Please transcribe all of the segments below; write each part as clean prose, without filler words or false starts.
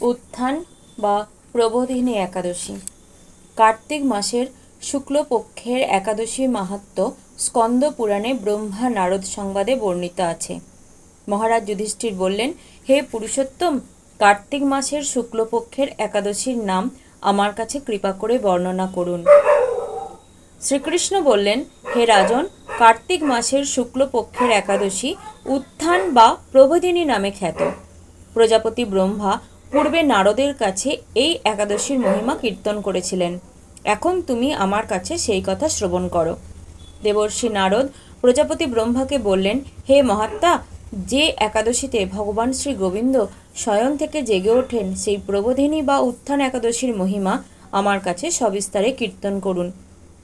উত্থান বা প্রবোধিনী একাদশী। কার্তিক মাসের শুক্লপক্ষের একাদশীর মাহাত্ম্য স্কন্দ পুরাণে ব্রহ্মা নারদ সংবাদে বর্ণিত আছে। মহারাজ যুধিষ্ঠির বললেন, হে পুরুষোত্তম, কার্তিক মাসের শুক্লপক্ষের একাদশীর নাম আমার কাছে কৃপা করে বর্ণনা করুন। শ্রীকৃষ্ণ বললেন, হে রাজন, কার্তিক মাসের শুক্লপক্ষের একাদশী উত্থান বা প্রবোধিনী নামে খ্যাত। প্রজাপতি ব্রহ্মা পূর্বে নারদের কাছে এই একাদশীর মহিমা কীর্তন করেছিলেন। এখন তুমি আমার কাছে সেই কথা শ্রবণ করো। দেবর্ষি নারদ প্রজাপতি ব্রহ্মাকে বললেন, হে মহাত্মা, যে একাদশীতে ভগবান শ্রী গোবিন্দ শয়ন থেকে জেগে ওঠেন, সেই প্রবোধিনী বা উত্থান একাদশীর মহিমা আমার কাছে সবিস্তারে কীর্তন করুন।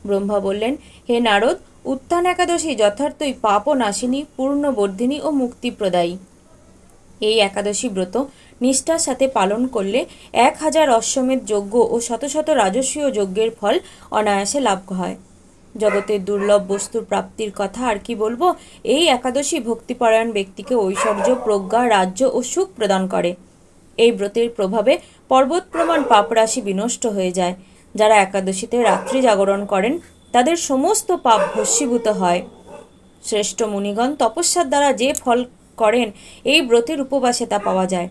ব্রহ্মা বললেন, হে নারদ, উত্থান একাদশী যথার্থই পাপ নাশিনী, পূর্ণবর্ধিনী ও মুক্তিপ্রদায়ী। এই একাদশী ব্রত নিষ্ঠার সাথে পালন করলে 1000 অশ্বমেধ যজ্ঞ ও শত শত রাজস্বীয় যজ্ঞের ফল অনায়াসে লাভ হয়। জগতের দুর্লভ বস্তুর প্রাপ্তির কথা আর কি বলবো। এই একাদশী ভক্তিপরায়ণ ব্যক্তিকে ঐশ্বর্য, প্রজ্ঞা, রাজ্য ও সুখ প্রদান করে। এই ব্রতের প্রভাবে পর্বত প্রমাণ পাপরাশি বিনষ্ট হয়ে যায়। যারা একাদশীতে রাত্রি জাগরণ করেন, তাদের সমস্ত পাপ ভস্মীভূত হয়। শ্রেষ্ঠ মুনিগণ তপস্যার দ্বারা যে ফল করেন, এই ব্রতের উপবাসে তা পাওয়া যায়।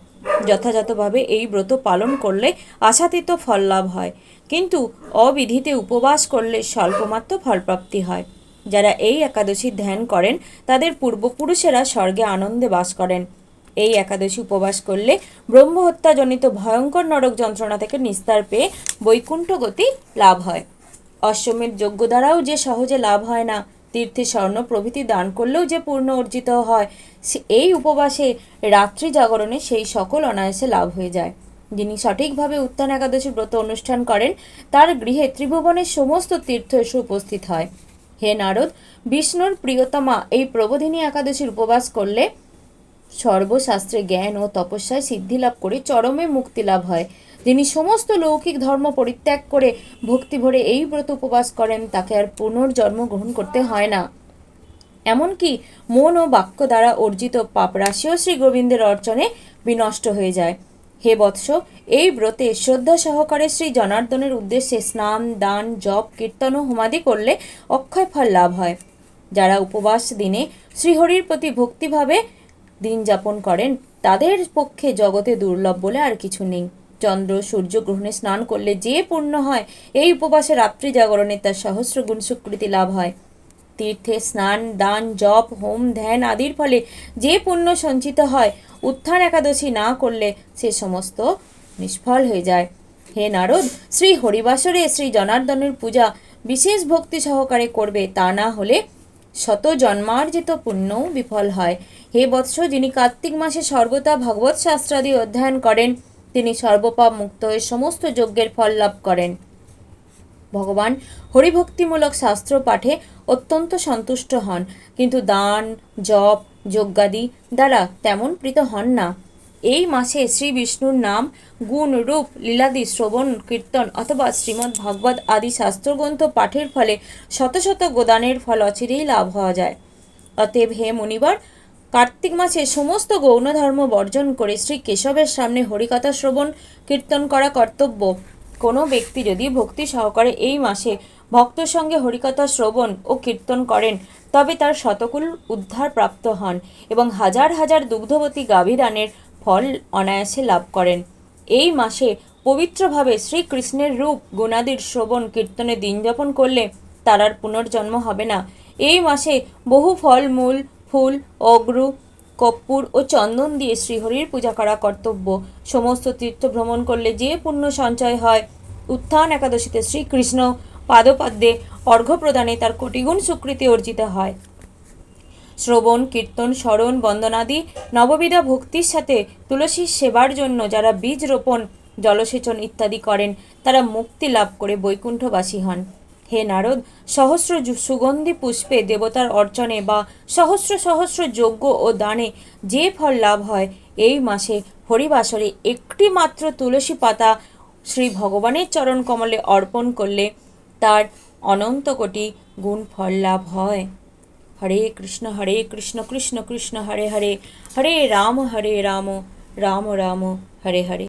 যথাযথভাবে এই ব্রত পালন করলে আশাতীত ফল লাভ হয়, কিন্তু অবিধিতে উপবাস করলে স্বল্পমাত্র ফলপ্রাপ্তি হয়। যারা এই একাদশী ধ্যান করেন, তাদের পূর্বপুরুষেরা স্বর্গে আনন্দে বাস করেন। এই একাদশী উপবাস করলে ব্রহ্মহত্যাজনিত ভয়ঙ্কর নরক যন্ত্রণা থেকে নিস্তার পেয়ে বৈকুণ্ঠ গতি লাভ হয়। অশ্বমেধ যজ্ঞ দ্বারাও যে সহজে লাভ হয় না, তীর্থে স্বর্ণ প্রভৃতি দান করলেও যে পূর্ণ অর্জিত হয়, এই উপবাসে রাত্রি জাগরণে সেই সকল অনায়াসে লাভ হয়ে যায়। যিনি সঠিকভাবে উত্থান একাদশী ব্রত অনুষ্ঠান করেন, তার গৃহে ত্রিভুবনের সমস্ত তীর্থ এসে উপস্থিত হয়। হে নারদ, বিষ্ণুর প্রিয়তমা এই প্রবোধিনী একাদশীর উপবাস করলে সর্বশাস্ত্রে জ্ঞান ও তপস্যায় সিদ্ধি লাভ করে চরমে মুক্তি লাভ হয়। যিনি সমস্ত লৌকিক ধর্ম পরিত্যাগ করে ভক্তি ভরে এই ব্রত উপবাস করেন, তাকে আর পুনর্জন্ম গ্রহণ করতে হয় না। এমনকি মন ও বাক্য দ্বারা অর্জিত পাপরাশিও শ্রী গোবিন্দের অর্চনে বিনষ্ট হয়ে যায়। হে বৎস, এই ব্রতে শ্রদ্ধা সহকারে শ্রী জনার্দনের উদ্দেশ্যে স্নান, দান, জপ, কীর্তন ও হোমাদি করলে অক্ষয় ফল লাভ হয়। যারা উপবাস দিনে শ্রীহরির প্রতি ভক্তিভাবে দিন যাপন করেন, তাদের পক্ষে জগতে দুর্লভ বলে আর কিছু নেই। চন্দ্র সূর্য গ্রহণে স্নান করলে যে পুণ্য হয়, এই উপবাসে রাত্রি জাগরণে তার সহস্র গুণ স্বীকৃতি লাভ হয়। তীর্থে স্নান, দান, জপ, হোম, ধ্যান আদির ফলে যে পুণ্য সঞ্চিত হয়, উত্থান একাদশী না করলে সে সমস্ত নিষ্ফল হয়ে যায়। হে নারদ, শ্রী হরিবাসরে শ্রী জনার্দনের পূজা বিশেষ ভক্তি সহকারে করবে, তা না হলে শত জন্মার্জিত পুণ্যও বিফল হয়। হে বৎস, যিনি কার্তিক মাসে সর্বদা ভগবৎ শাস্ত্রাদি অধ্যয়ন করেন, তিনি সর্বপাপ মুক্ত হয়ে সমস্ত যজ্ঞের ফল লাভ করেন। ভগবান হরিভক্তিমূলক শাস্ত্র পাঠে অত্যন্ত সন্তুষ্ট হন, কিন্তু দান, জপ, যজ্ঞাদি দ্বারা তেমন প্রীত হন না। এই মাসে শ্রী বিষ্ণুর নাম, গুণ, রূপ, লীলাদি শ্রবণ, কীর্তন অথবা শ্রীমদ্ ভাগবত আদি শাস্ত্রগ্রন্থ পাঠের ফলে শত শত গোদানের ফল অচিরেই লাভ হওয়া যায়। অতএব হে মুনিবর, কার্তিক মাসে সমস্ত গৌণ ধর্ম বর্জন করে শ্রী কেশবের সামনে হরিকথা শ্রবণ কীর্তন করা কর্তব্য। কোনো ব্যক্তি যদি ভক্তি সহকারে এই মাসে ভক্ত সঙ্গে হরিকথা শ্রবণ ও কীর্তন করেন, তবে তার শতকুল উদ্ধার প্রাপ্ত হন এবং হাজার হাজার দুগ্ধবতী গাভীদানের ফল অনায়াসে লাভ করেন। এই মাসে পবিত্রভাবে শ্রীকৃষ্ণের রূপ গুণাদির শ্রবণ কীর্তনে দিন যাপন করলে তার আর পুনর্জন্ম হবে না। এই মাসে বহু ফল, মূল, ফুল, অগ্রু, কর্পূর ও চন্দন দিয়ে শ্রীহরির পূজা করা কর্তব্য। সমস্ত তীর্থ ভ্রমণ করলে যে পুণ্য সঞ্চয় হয়, উত্থান একাদশীতে শ্রীকৃষ্ণ পাদপদ্মে অর্ঘ্য প্রদানে তার কোটিগুণ স্বীকৃতি অর্জিত হয়। শ্রবণ, কীর্তন, স্মরণ, বন্দনাদি নববিধা ভক্তির সাথে তুলসীর সেবার জন্য যারা বীজ রোপণ, জলসেচন ইত্যাদি করেন, তারা মুক্তি লাভ করে বৈকুণ্ঠবাসী হন। হে নারদ, সহস্র সুগন্ধি পুষ্পে দেবতার অর্চনে বা সহস্র সহস্র যজ্ঞ ও দানে যে ফল লাভ হয়, এই মাসে হরিবাসরে একটি মাত্র তুলসী পাতা শ্রী ভগবানের চরণ কমলে অর্পণ করলে তার অনন্ত কোটি গুণ ফল লাভ হয়। হরে কৃষ্ণ কৃষ্ণ কৃষ্ণ হরে হরে, হরে রাম রাম রাম হরে হরে।